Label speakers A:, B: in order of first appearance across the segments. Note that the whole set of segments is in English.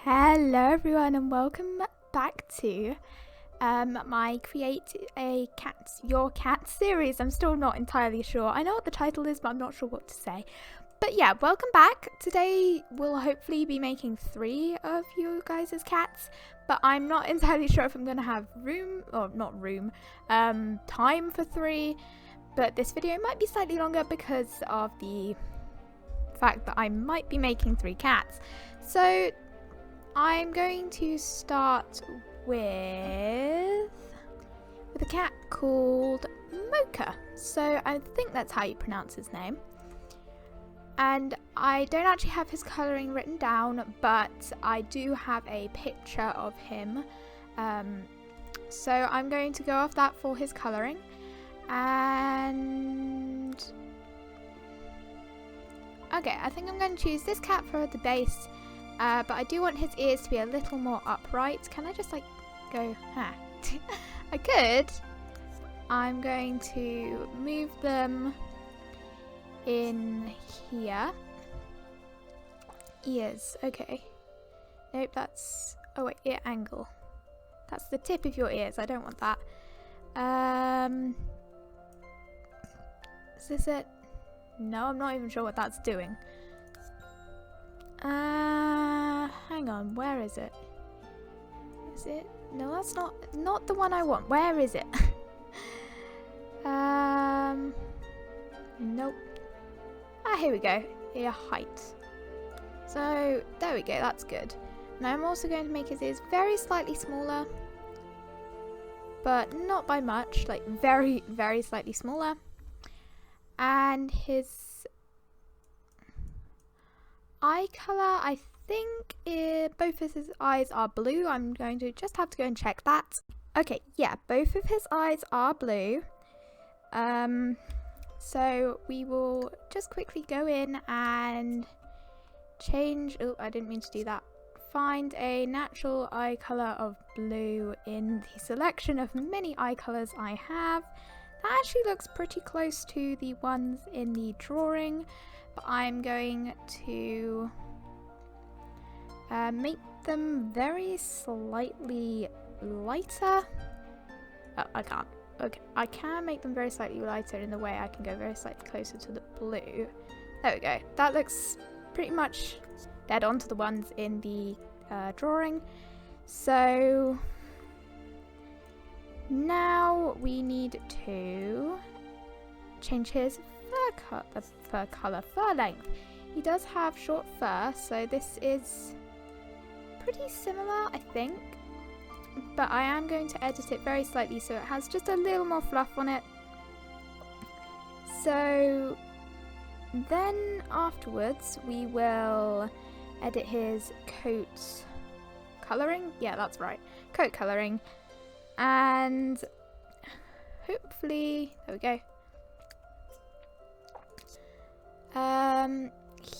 A: Hello everyone and welcome back to my Create a Cat Your Cat series. I'm still not entirely sure. I know what the title is, but I'm not sure what to say. But yeah, welcome back. Today we'll hopefully be making 3 of you guys' cats, but I'm not entirely sure if I'm going to have time for 3. But this video might be slightly longer because of the fact that I might be making 3 cats. So I'm going to start with a cat called Mocha. So I think that's how you pronounce his name. And I don't actually have his colouring written down, but I do have a picture of him. So I'm going to go off that for his colouring. And okay, I think I'm going to choose this cat for the base. But I do want his ears to be a little more upright. Can I just like go, I could. I'm going to move them in here. Ears, okay. Nope, that's, oh wait, ear angle. That's the tip of your ears, I don't want that. Is this it? No, I'm not even sure what that's doing. Hang on, where is it? Is it? No, that's not the one I want. Where is it? Nope. Here we go. Ear height. So, there we go, that's good. Now I'm also going to make his ears very slightly smaller. But not by much, like very, very slightly smaller. And his eye colour, I think both of his eyes are blue. I'm going to just have to go and check that. Okay, yeah, both of his eyes are blue. So we will just quickly go in and change, oh, I didn't mean to do that. Find a natural eye colour of blue in the selection of many eye colours I have. That actually looks pretty close to the ones in the drawing, but I'm going to make them very slightly lighter. Oh, I can't. Okay, I can make them very slightly lighter in the way I can go very slightly closer to the blue. There we go. That looks pretty much dead on to the ones in the drawing. So now we need to change his fur length. He does have short fur, so this is pretty similar, I think. But I am going to edit it very slightly so it has just a little more fluff on it. So then afterwards we will edit his coat colouring. Yeah, that's right. Coat colouring. And hopefully, there we go.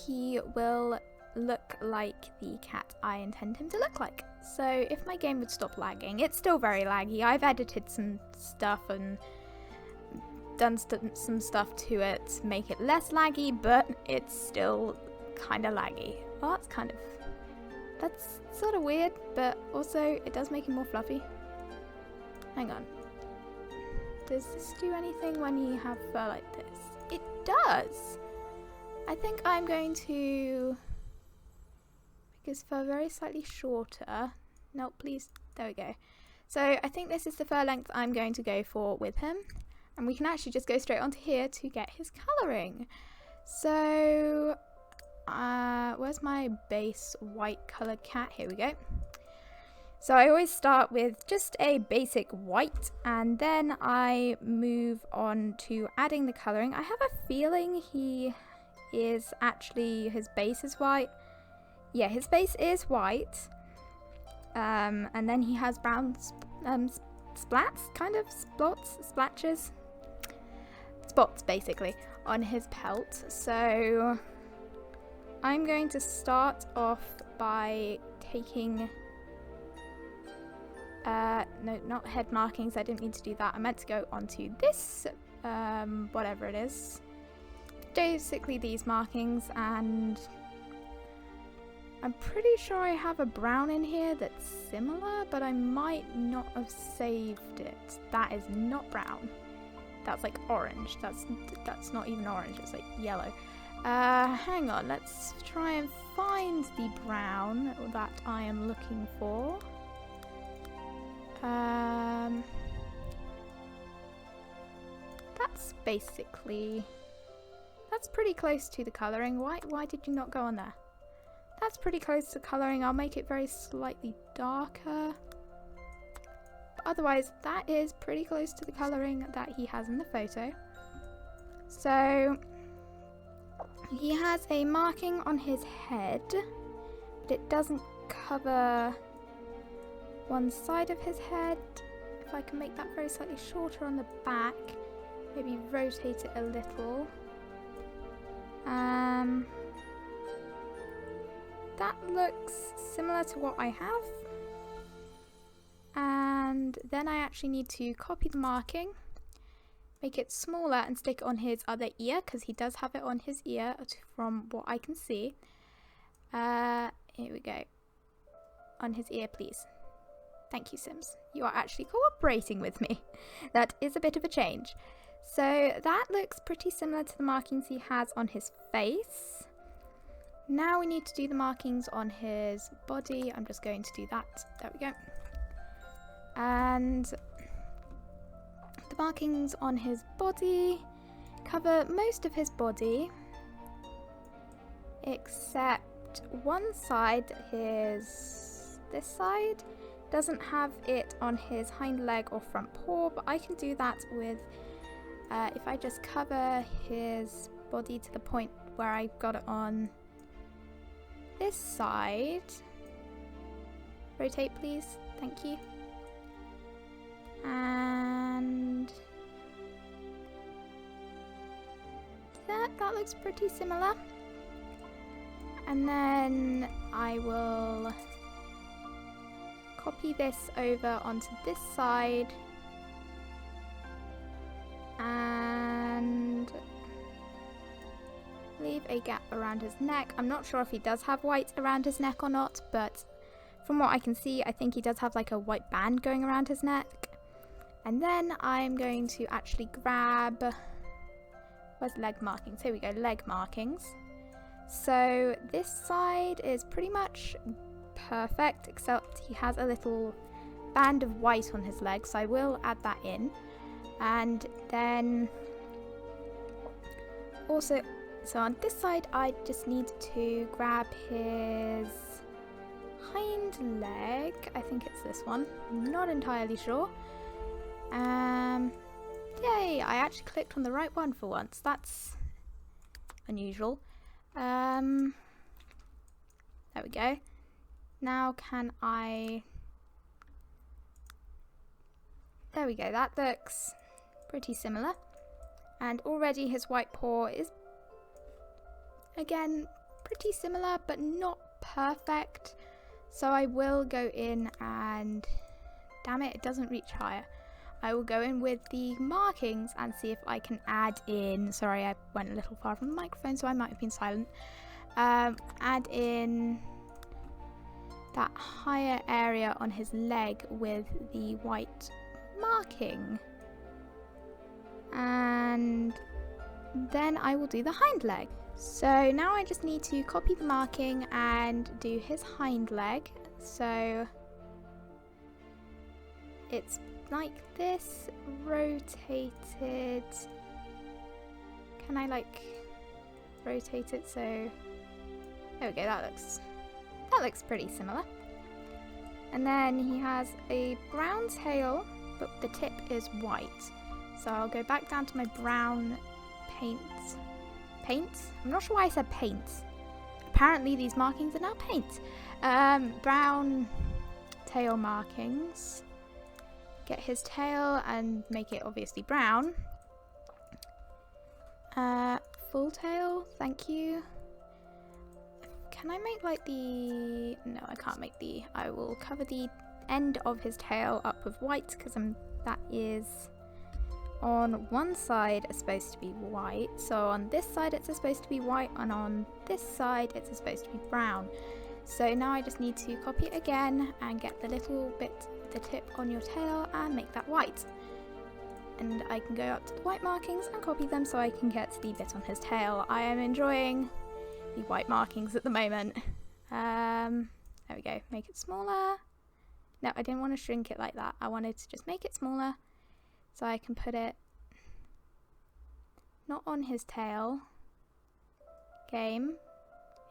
A: He will look like the cat I intend him to look like. So if my game would stop lagging, it's still very laggy. I've edited some stuff and done some stuff to it to make it less laggy, but it's still kind of laggy. Well, that's sort of weird, but also it does make him more fluffy. Hang on. Does this do anything when you have fur like this? It does! I think I'm going to make his fur very slightly shorter. No, please. There we go. So I think this is the fur length I'm going to go for with him. And we can actually just go straight onto here to get his colouring. So, where's my base white coloured cat? Here we go. So I always start with just a basic white, and then I move on to adding the colouring. I have a feeling his base is white. Yeah, his base is white. And then he has brown splats, kind of splatches, spots basically on his pelt. So I'm going to start off by taking no, not head markings. I didn't mean to do that. I meant to go onto this whatever it is, basically these markings, and I'm pretty sure I have a brown in here that's similar, but I might not have saved it. That is not brown. That's like orange. That's not even orange. It's like yellow. Hang on. Let's try and find the brown that I am looking for. That's basically... That's pretty close to the colouring. Why did you not go on there? That's pretty close to colouring. I'll make it very slightly darker. But otherwise, that is pretty close to the colouring that he has in the photo. So, he has a marking on his head, but it doesn't cover one side of his head. If I can make that very slightly shorter on the back, maybe rotate it a little. That looks similar to what I have. And then I actually need to copy the marking, make it smaller and stick it on his other ear, because he does have it on his ear from what I can see. Here we go. On his ear, please. Thank you, Sims. You are actually cooperating with me. That is a bit of a change. So that looks pretty similar to the markings he has on his face. Now we need to do the markings on his body. I'm just going to do that. There we go. And the markings on his body cover most of his body, except one side, this side, doesn't have it on his hind leg or front paw, but I can do that with, if I just cover his body to the point where I've got it on this side. Rotate, please. Thank you. And that looks pretty similar. And then I will copy this over onto this side and leave a gap around his neck. I'm not sure if he does have white around his neck or not, but from what I can see, I think he does have like a white band going around his neck. And then I'm going to actually grab, where's leg markings? Here we go, leg markings. So this side is pretty much perfect, except he has a little band of white on his leg, so I will add that in. And then also, so on this side, I just need to grab his hind leg. I think it's this one. I'm not entirely sure. Yay! I actually clicked on the right one for once. That's unusual. There we go. Now can I... There we go. That looks pretty similar. And already his white paw is, again, pretty similar, but not perfect. So I will go in and... Damn it, it doesn't reach higher. I will go in with the markings and see if I can add in... Sorry, I went a little far from the microphone, so I might have been silent. Add in that higher area on his leg with the white marking. And then I will do the hind leg. So now I just need to copy the marking and do his hind leg. So it's like this, rotated. Can I like rotate it so there we go, that looks pretty similar. And then he has a brown tail, but the tip is white. So I'll go back down to my brown paint. I'm not sure why I said paint. Apparently these markings are now paint. Brown tail markings. Get his tail and make it obviously brown. Full tail, thank you. Can I make like the... No, I can't make the... I will cover the end of his tail up with white because that is on one side it's supposed to be white. So on this side it's supposed to be white and on this side it's supposed to be brown. So now I just need to copy it again and get the little bit, the tip on your tail, and make that white. And I can go up to the white markings and copy them so I can get the bit on his tail. I am enjoying the white markings at the moment. There we go, make it smaller. No, I didn't want to shrink it like that. I wanted to just make it smaller so I can put it not on his tail. Game,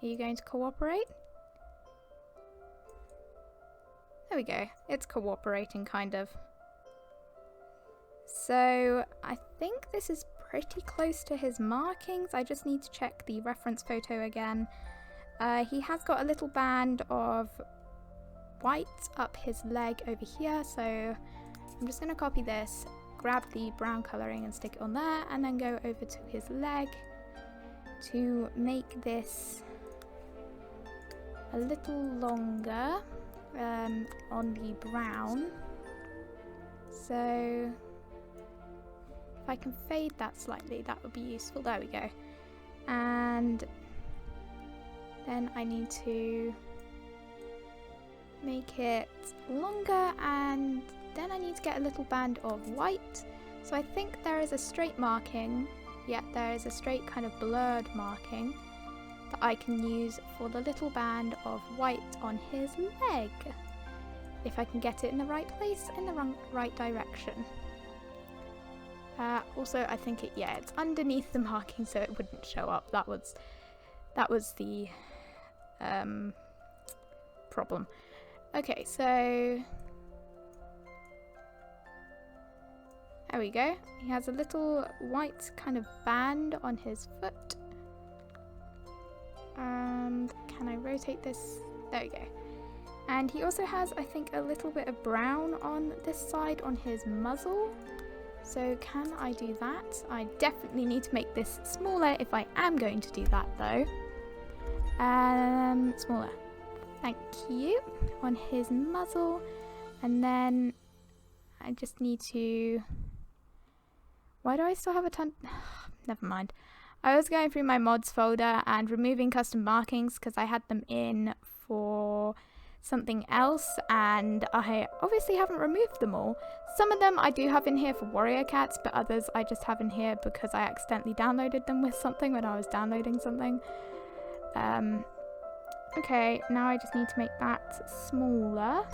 A: are you going to cooperate? There we go, it's cooperating kind of. So I think this is pretty close to his markings. I just need to check the reference photo again. He has got a little band of white up his leg over here, so I'm just going to copy this, grab the brown colouring and stick it on there, and then go over to his leg to make this a little longer on the brown. So if I can fade that slightly, that would be useful. There we go. And then I need to make it longer, and then I need to get a little band of white. So I think there is a straight marking. Yeah, there is a straight kind of blurred marking that I can use for the little band of white on his leg. If I can get it in the right place, in the right direction. Also, I think it's underneath the marking, so it wouldn't show up. That was the problem. Okay, so there we go. He has a little white kind of band on his foot. And can I rotate this? There we go. And he also has, I think, a little bit of brown on this side on his muzzle. So can I do that? I definitely need to make this smaller if I am going to do that though. Smaller. Thank you. On his muzzle. And then I just need to... Why do I still have a ton? Never mind. I was going through my mods folder and removing custom markings because I had them in for something else, and I obviously haven't removed them all. Some of them I do have in here for warrior cats, but others I just have in here because I accidentally downloaded them with something when I was downloading something. Okay, now I just need to make that smaller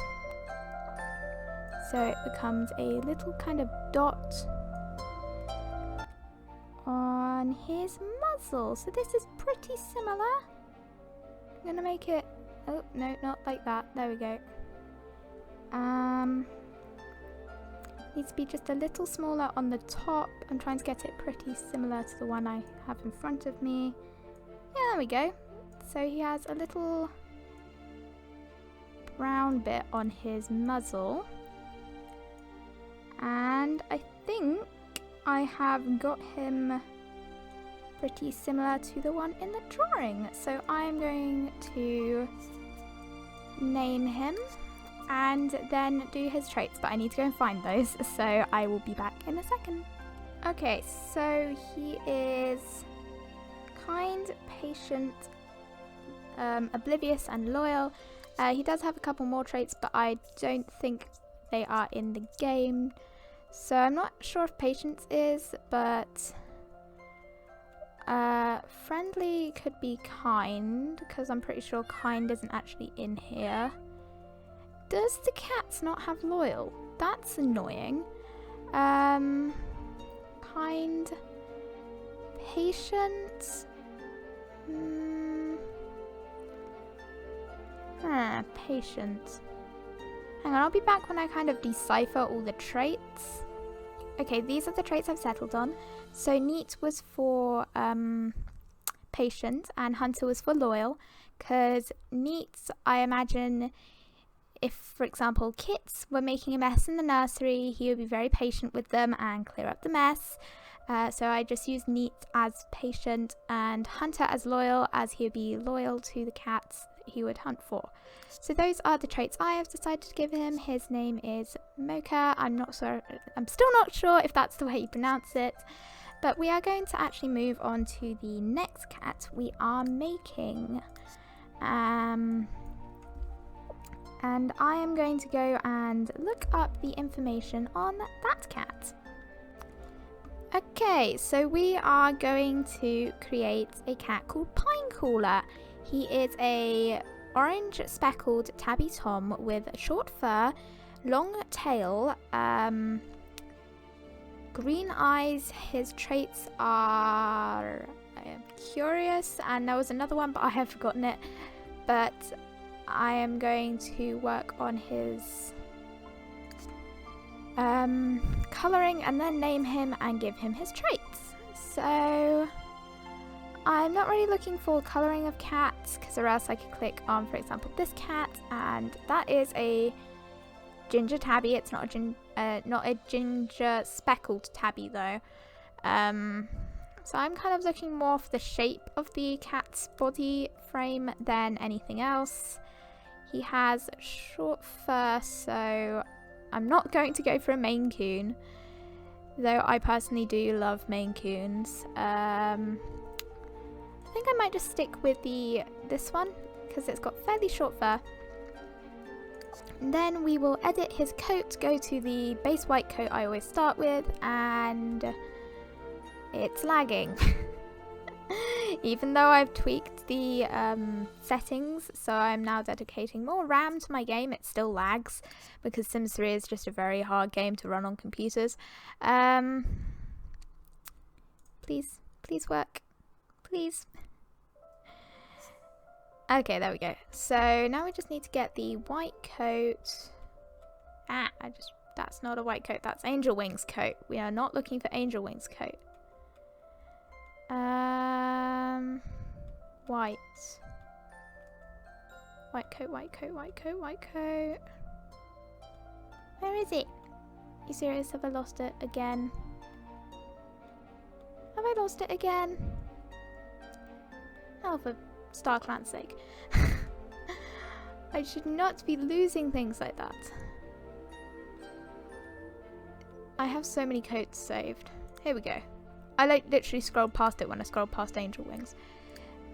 A: so it becomes a little kind of dot on his muzzle. So this is pretty similar. I'm gonna make it, oh no, not like that, there we go. Needs to be just a little smaller on the top. I'm trying to get it pretty similar to the one I have in front of me. Yeah, there we go. So he has a little brown bit on his muzzle, and I think I have got him pretty similar to the one in the drawing. So I'm going to name him and then do his traits, but I need to go and find those, so I will be back in a second. Okay, so he is kind, patient, oblivious and loyal. He does have a couple more traits, but I don't think they are in the game, so I'm not sure if patience is, but friendly could be kind, because I'm pretty sure kind isn't actually in here. Does the cats not have loyal? That's annoying. Kind, patient. Patient. Hang on, I'll be back when I kind of decipher all the traits. Okay, these are the traits I've settled on. So neat was for patient and hunter was for loyal, because neat, I imagine, if, for example, kits were making a mess in the nursery, he would be very patient with them and clear up the mess. So I just use neat as patient and hunter as loyal, as he would be loyal to the cats he would hunt for. So those are the traits I have decided to give him. His name is Mocha. I'm still not sure if that's the way you pronounce it, but we are going to actually move on to the next cat we are making. And I am going to go and look up the information on that cat. Okay, so we are going to create a cat called Pinecooler. He is a orange speckled tabby tom with short fur, long tail, green eyes. His traits are curious, and there was another one, but I have forgotten it. But I am going to work on his colouring and then name him and give him his traits. So I'm not really looking for colouring of cats, because or else I could click on, for example, this cat, and that is a ginger tabby. It's not a ginger speckled tabby though. So I'm kind of looking more for the shape of the cat's body frame than anything else. He has short fur, so I'm not going to go for a Maine Coon, though I personally do love Maine Coons. I think I might just stick with this one because it's got fairly short fur. And then we will edit his coat, go to the base white coat I always start with, and it's lagging. Even though I've tweaked the settings, so I'm now dedicating more RAM to my game, it still lags because Sims 3 is just a very hard game to run on computers. Please work. Please. Okay, there we go. So now we just need to get the white coat. That's not a white coat, that's Angel Wings coat. We are not looking for Angel Wings coat. White. White coat, white coat, white coat, white coat. Where is it? You serious? Have I lost it again? Have I lost it again? Oh, for StarClan's sake. I should not be losing things like that. I have so many coats saved. Here we go. I literally scrolled past it when I scrolled past Angel Wings.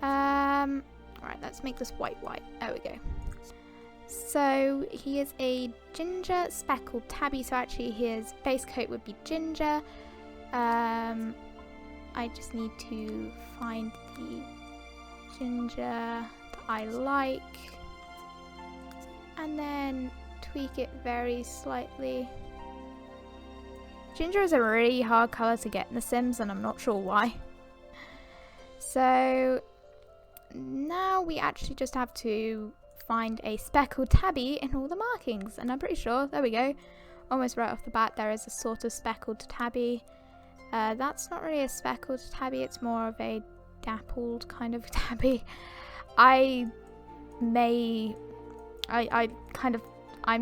A: Alright, let's make this white. There we go. So he is a ginger speckled tabby, so actually his base coat would be ginger. I just need to find the ginger that I like and then tweak it very slightly. Ginger is a really hard colour to get in The Sims, and I'm not sure why. So now we actually just have to find a speckled tabby in all the markings, and I'm pretty sure, there we go, almost right off the bat there is a sort of speckled tabby. That's not really a speckled tabby, it's more of a dappled kind of tabby. I'm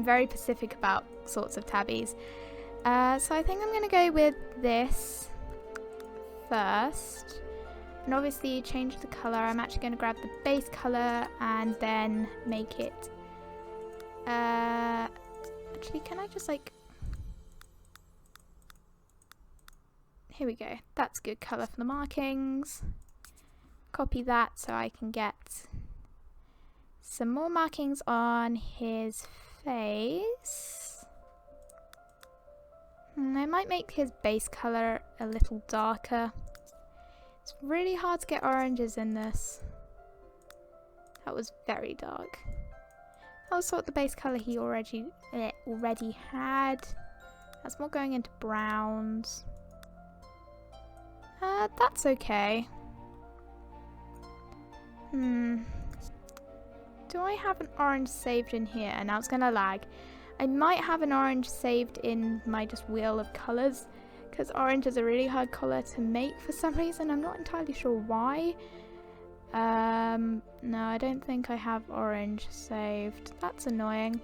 A: very specific about sorts of tabbies. So I think I'm going to go with this first. And obviously change the colour. I'm actually going to grab the base colour and then make it... actually, can I just like... Here we go. That's good colour for the markings. Copy that so I can get some more markings on his face. I might make his base colour a little darker. It's really hard to get oranges in this. That was very dark. That was sort of the base colour he already had. That's more going into browns. That's okay. Do I have an orange saved in here? Now it's gonna lag. I might have an orange saved in my just wheel of colours, because orange is a really hard colour to make for some reason. I'm not entirely sure why. No, I don't think I have orange saved. That's annoying.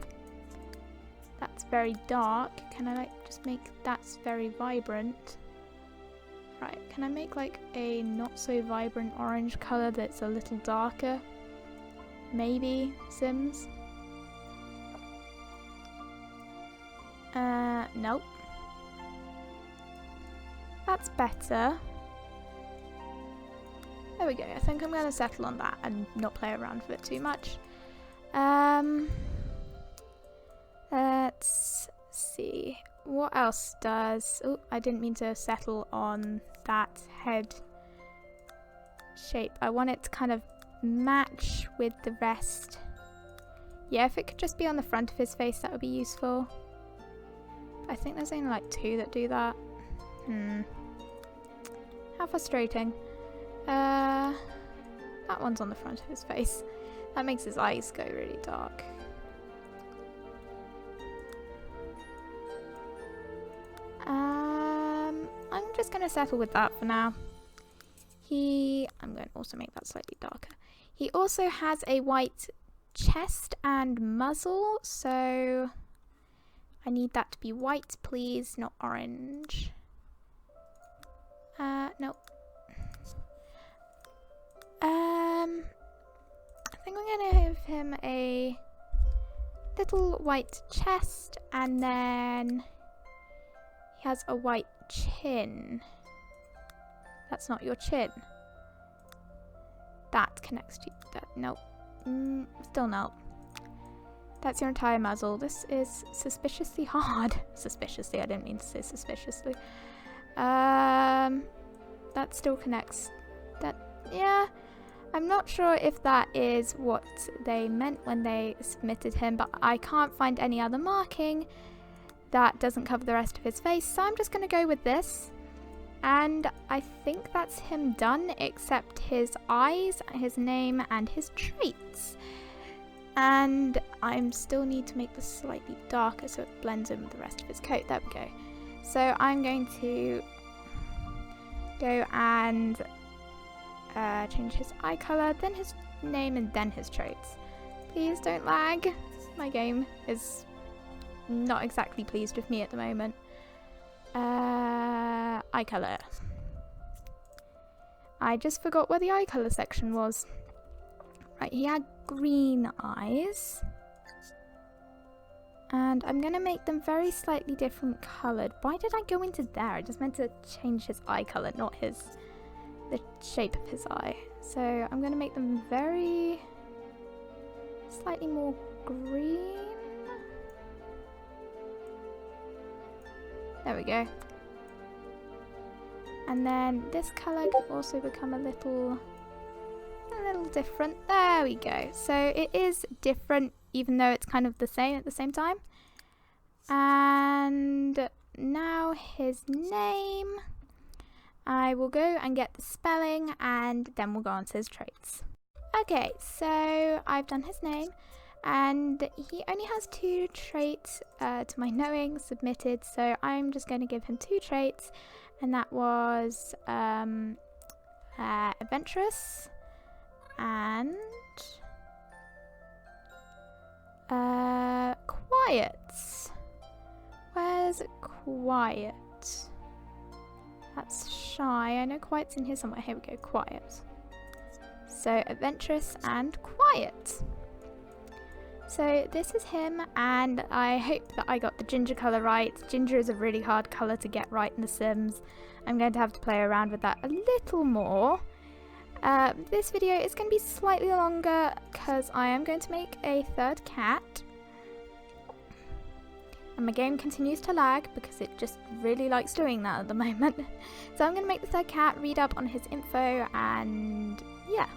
A: That's very dark. Can I like just make that's very vibrant? Right, can I make like a not so vibrant orange colour that's a little darker? Maybe, Sims? Nope. That's better. There we go. I think I'm going to settle on that and not play around with it too much. what else does... Oh, I didn't mean to settle on that head shape. I want it to kind of match with the rest. Yeah, if it could just be on the front of his face, that would be useful. I think there's only like 2 that do that. How frustrating. That one's on the front of his face. That makes his eyes go really dark. I'm just going to settle with that for now. I'm going to also make that slightly darker. He also has a white chest and muzzle, so I need that to be white, please, not orange. Nope. I think I'm going to give him a little white chest, and then he has a white chin. That's not your chin. That connects to that. Nope. Still no. That's your entire muzzle. This is suspiciously hard. Suspiciously, I didn't mean to say suspiciously. That still connects. That, yeah. I'm not sure if that is what they meant when they submitted him, but I can't find any other marking that doesn't cover the rest of his face, so I'm just going to go with this. And I think that's him done, except his eyes, his name, and his traits. And I still need to make this slightly darker so it blends in with the rest of his coat. There we go. So I'm going to go and change his eye color, then his name, and then his traits. Please don't lag. My game is not exactly pleased with me at the moment. Eye color. I just forgot where the eye color section was. Right, he had green eyes. And I'm going to make them very slightly different coloured. Why did I go into there? I just meant to change his eye colour, not the shape of his eye. So I'm going to make them very slightly more green. There we go. And then this colour can also become a little different. There we go. So it is different, even though it's kind of the same at the same time. And now his name. I will go and get the spelling, and then we'll go on to his traits. Okay, so I've done his name, and he only has 2 traits to my knowing submitted, so I'm just going to give him 2 traits, and that was adventurous and quiet. Where's quiet? That's shy. I know quiet's in here somewhere. Here we go, quiet. So adventurous and quiet. So this is him, and I hope that I got the ginger colour right. Ginger is a really hard colour to get right in The Sims. I'm going to have to play around with that a little more. This video is going to be slightly longer because I am going to make a 3rd cat. And my game continues to lag because it just really likes doing that at the moment. So I'm going to make the 3rd cat, read up on his info, and yeah.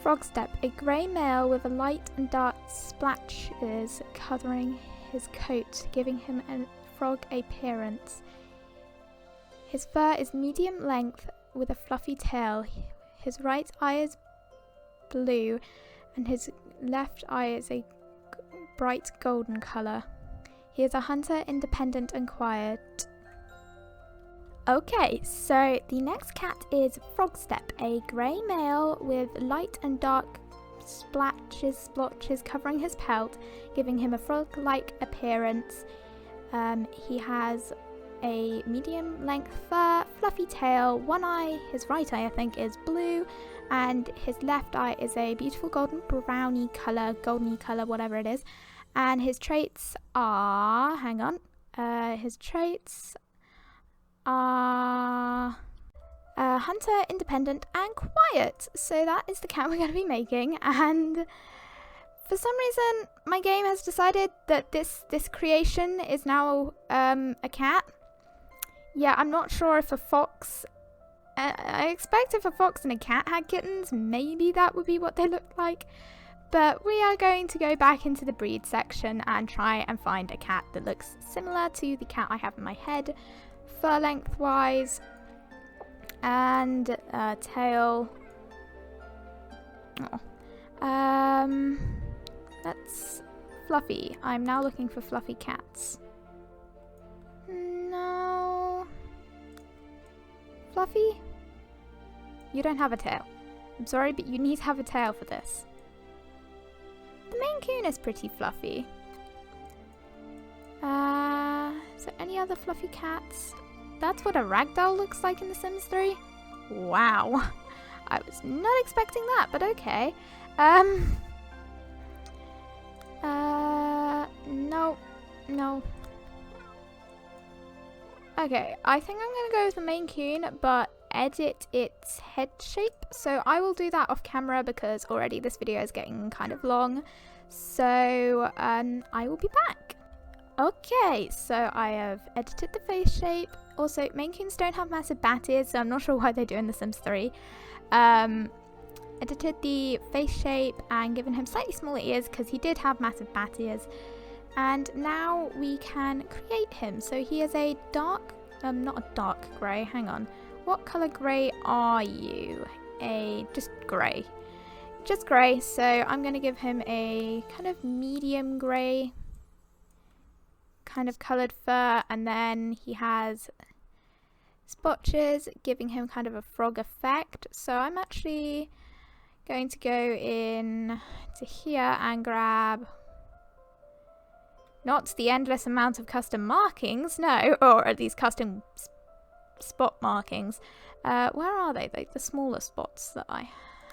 A: Frogstep, a grey male with a light and dark splatches covering his coat, giving him a frog appearance. His fur is medium length with a fluffy tail. His right eye is blue and his left eye is a bright golden colour. He is a hunter, independent and quiet. Okay, so the next cat is Frogstep, a grey male with light and dark splotches covering his pelt, giving him a frog-like appearance. He has a medium length fur, fluffy tail, one eye, his right eye I think is blue, and his left eye is a beautiful golden browny colour, goldeny colour, whatever it is. And his traits are, his traits are hunter, independent and quiet. So that is the cat we're going to be making, and for some reason, my game has decided that this creation is now a cat. Yeah, I'm not sure if a fox... I expect if a fox and a cat had kittens, maybe that would be what they looked like. But we are going to go back into the breed section and try and find a cat that looks similar to the cat I have in my head, fur length-wise, and tail. Oh. That's Fluffy. I'm now looking for fluffy cats. No. Fluffy? You don't have a tail. I'm sorry, but you need to have a tail for this. The Maine Coon is pretty fluffy. Is there any other fluffy cats? That's what a ragdoll looks like in The Sims 3? Wow. I was not expecting that, but okay. No. Okay, I think I'm gonna go with the Maine Coon, but edit its head shape. So I will do that off camera because already this video is getting kind of long. So I will be back. Okay, so I have edited the face shape. Also, Maine Coons don't have massive bat ears, so I'm not sure why they do in The Sims 3. Edited the face shape and given him slightly smaller ears because he did have massive bat ears. And now we can create him. So he is a dark, not a dark grey, hang on. What colour grey are you? Just grey. Just grey, so I'm going to give him a kind of medium grey kind of coloured fur, and then he has spotches giving him kind of a frog effect. So I'm actually going to go in to here and grab not the endless amount of custom markings, no, or at least custom spot markings. Where are they? The smaller spots that I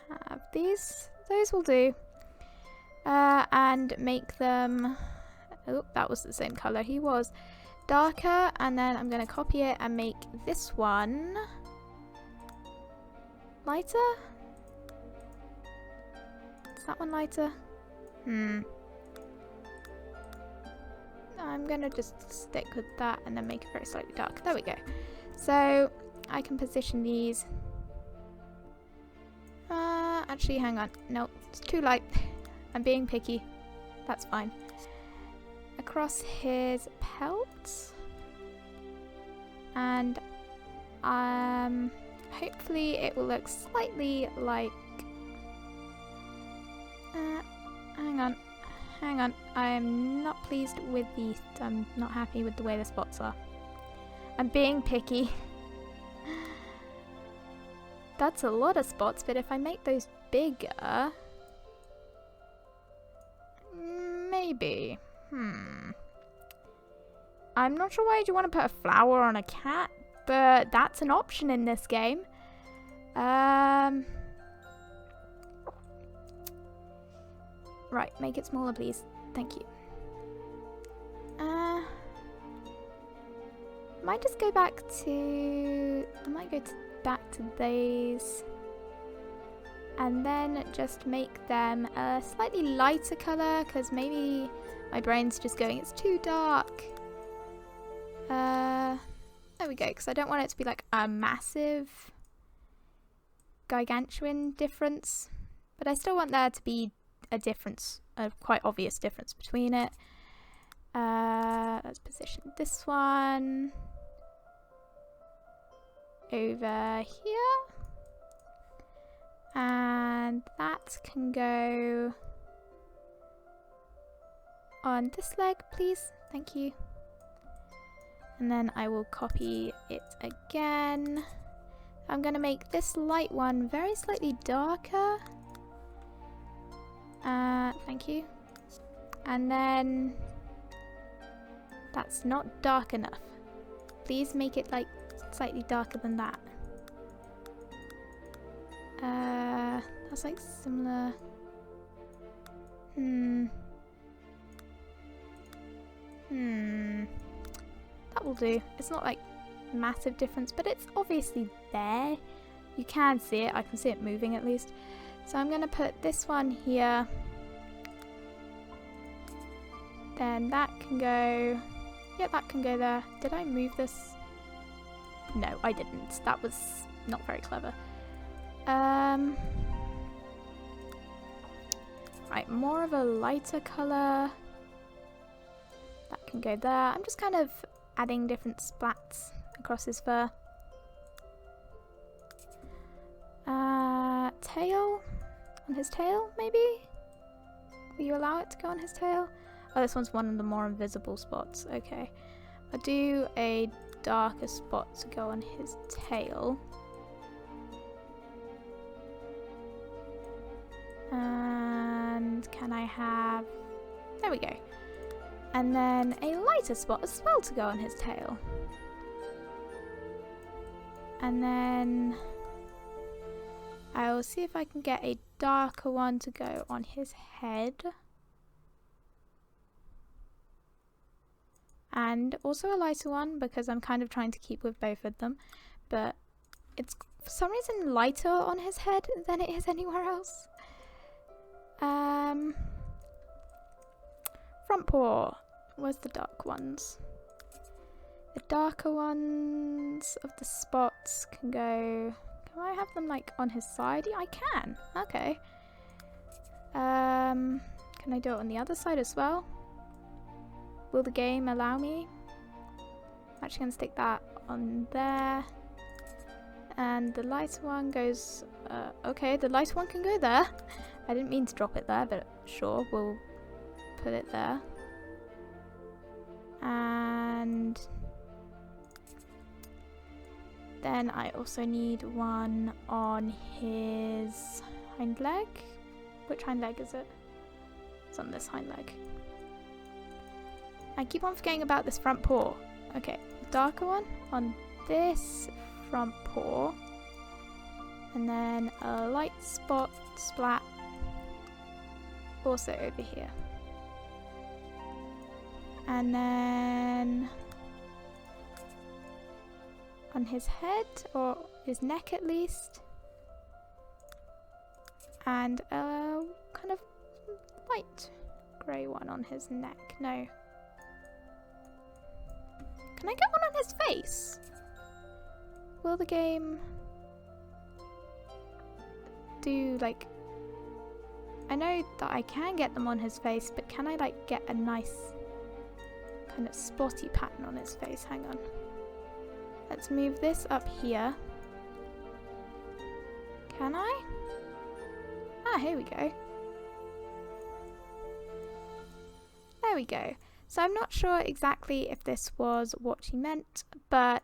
A: have. Those will do. And make them, oh, that was the same colour he was, darker, and then I'm going to copy it and make this one lighter? Is that one lighter? I'm going to just stick with that and then make it very slightly dark. There we go. So I can position these. Actually, hang on. No, it's too light. I'm being picky. That's fine. Across his pelt. And hopefully it will look slightly like... Hang on. I'm not pleased with the... I'm not happy with the way the spots are. I'm being picky. That's a lot of spots, but if I make those bigger... Maybe. I'm not sure why you want to put a flower on a cat, but that's an option in this game. Right, make it smaller, please. Thank you. Might just go back to... I might go back to these. And then just make them a slightly lighter colour, because maybe my brain's just going, it's too dark. There we go, because I don't want it to be like a massive, gargantuan difference. But I still want there to be a difference, a quite obvious difference between it. Let's position this one over here. And that can go on this leg, please. Thank you. And then I will copy it again. I'm going to make this light one very slightly darker. Thank you. And then that's not dark enough. Please make it like slightly darker than that. That's like similar. That will do. It's not like massive difference, but it's obviously there. You can see it. I can see it moving at least. So I'm going to put this one here. Then that can go... Yeah, that can go there. Did I move this? No, I didn't. That was not very clever. Right, more of a lighter colour. That can go there. I'm just kind of adding different splats across his fur. Tail? On his tail, maybe? Will you allow it to go on his tail? Oh, this one's one of the more invisible spots. Okay. I'll do a darker spot to go on his tail. And can I have... There we go. And then a lighter spot as well to go on his tail. And then I'll see if I can get a darker one to go on his head. And also a lighter one because I'm kind of trying to keep with both of them. But it's for some reason lighter on his head than it is anywhere else. Front paw. Where's the dark ones? The darker ones of the spots can go... Can I have them like on his side? Yeah, I can. Okay. Can I do it on the other side as well? Will the game allow me? I'm actually going to stick that on there. And the lighter one goes... okay, the lighter one can go there. I didn't mean to drop it there, but sure, we'll put it there. And then I also need one on his hind leg. Which hind leg is it? It's on this hind leg. I keep on forgetting about this front paw. Okay, darker one on this front paw. And then a light spot splat also over here. And then on his head, or his neck at least. And a kind of light grey one on his neck. No. Can I get one on his face? Will the game do like... I know that I can get them on his face, but can I like get a nice kind of spotty pattern on his face? Hang on. Let's move this up here. Can I? Ah, here we go. There we go. So I'm not sure exactly if this was what she meant, but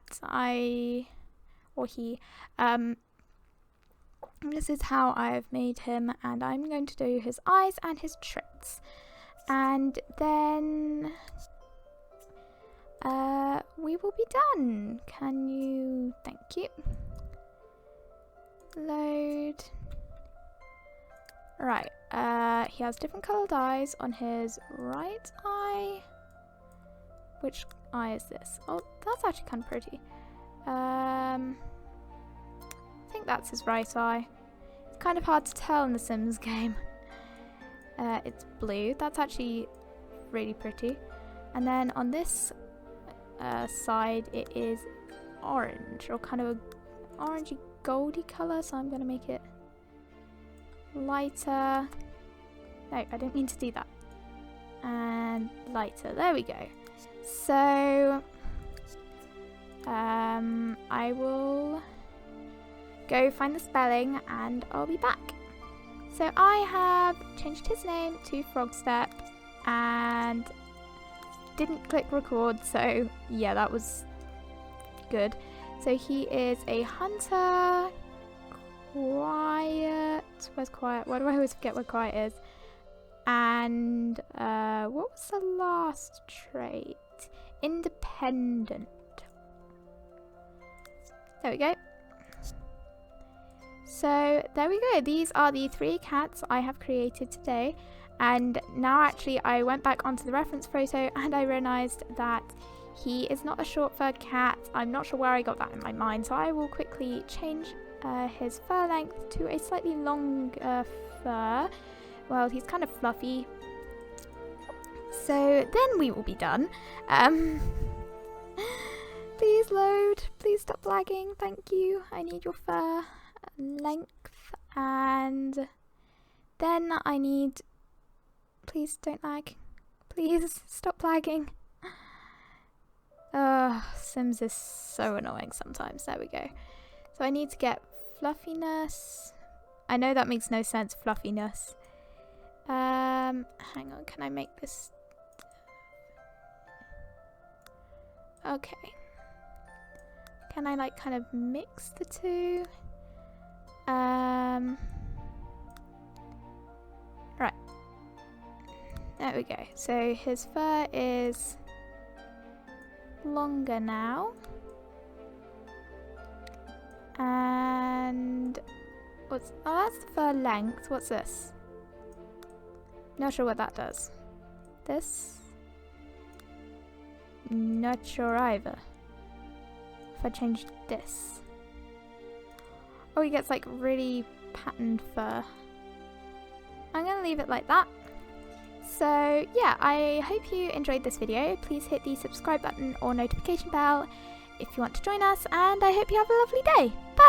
A: this is how I've made him, and I'm going to do his eyes and his tricks. And then we will be done. Can you... Thank you. Load. Right, he has different coloured eyes on his right eye. Which eye is this? Oh, that's actually kind of pretty. I think that's his right eye. It's kind of hard to tell in the Sims game. It's blue. That's actually really pretty. And then on this side, it is orange, or kind of a orangey goldy colour. So I'm going to make it lighter. No, I didn't mean to do that. And lighter. There we go. So I will go find the spelling and I'll be back. So I have changed his name to Frogstep and didn't click record, so yeah, that was good. So he is a hunter. Quiet. Where's quiet? Why do I always forget where quiet is? And what was the last trait? Independent. There we go. So there we go. These are the 3 cats I have created today. And now actually I went back onto the reference photo and I realised that he is not a short furred cat. I'm not sure where I got that in my mind. So I will quickly change his fur length to a slightly longer fur. Well, he's kind of fluffy. So then we will be done. Please load. Please stop lagging. Thank you. I need your fur length, and then I need. Please don't lag. Please stop lagging. Sims is so annoying sometimes. There we go. So I need to get fluffiness. I know that makes no sense, fluffiness. Hang on, can I make this? Okay. Can I like kind of mix the two? Right. There we go. So his fur is longer now. And what's, oh, that's the fur length. What's this? Not sure what that does. This? Not sure either. If I change this. Oh, he gets like really patterned fur. I'm gonna leave it like that. So yeah, I hope you enjoyed this video. Please hit the subscribe button or notification bell if you want to join us, and I hope you have a lovely day. Bye!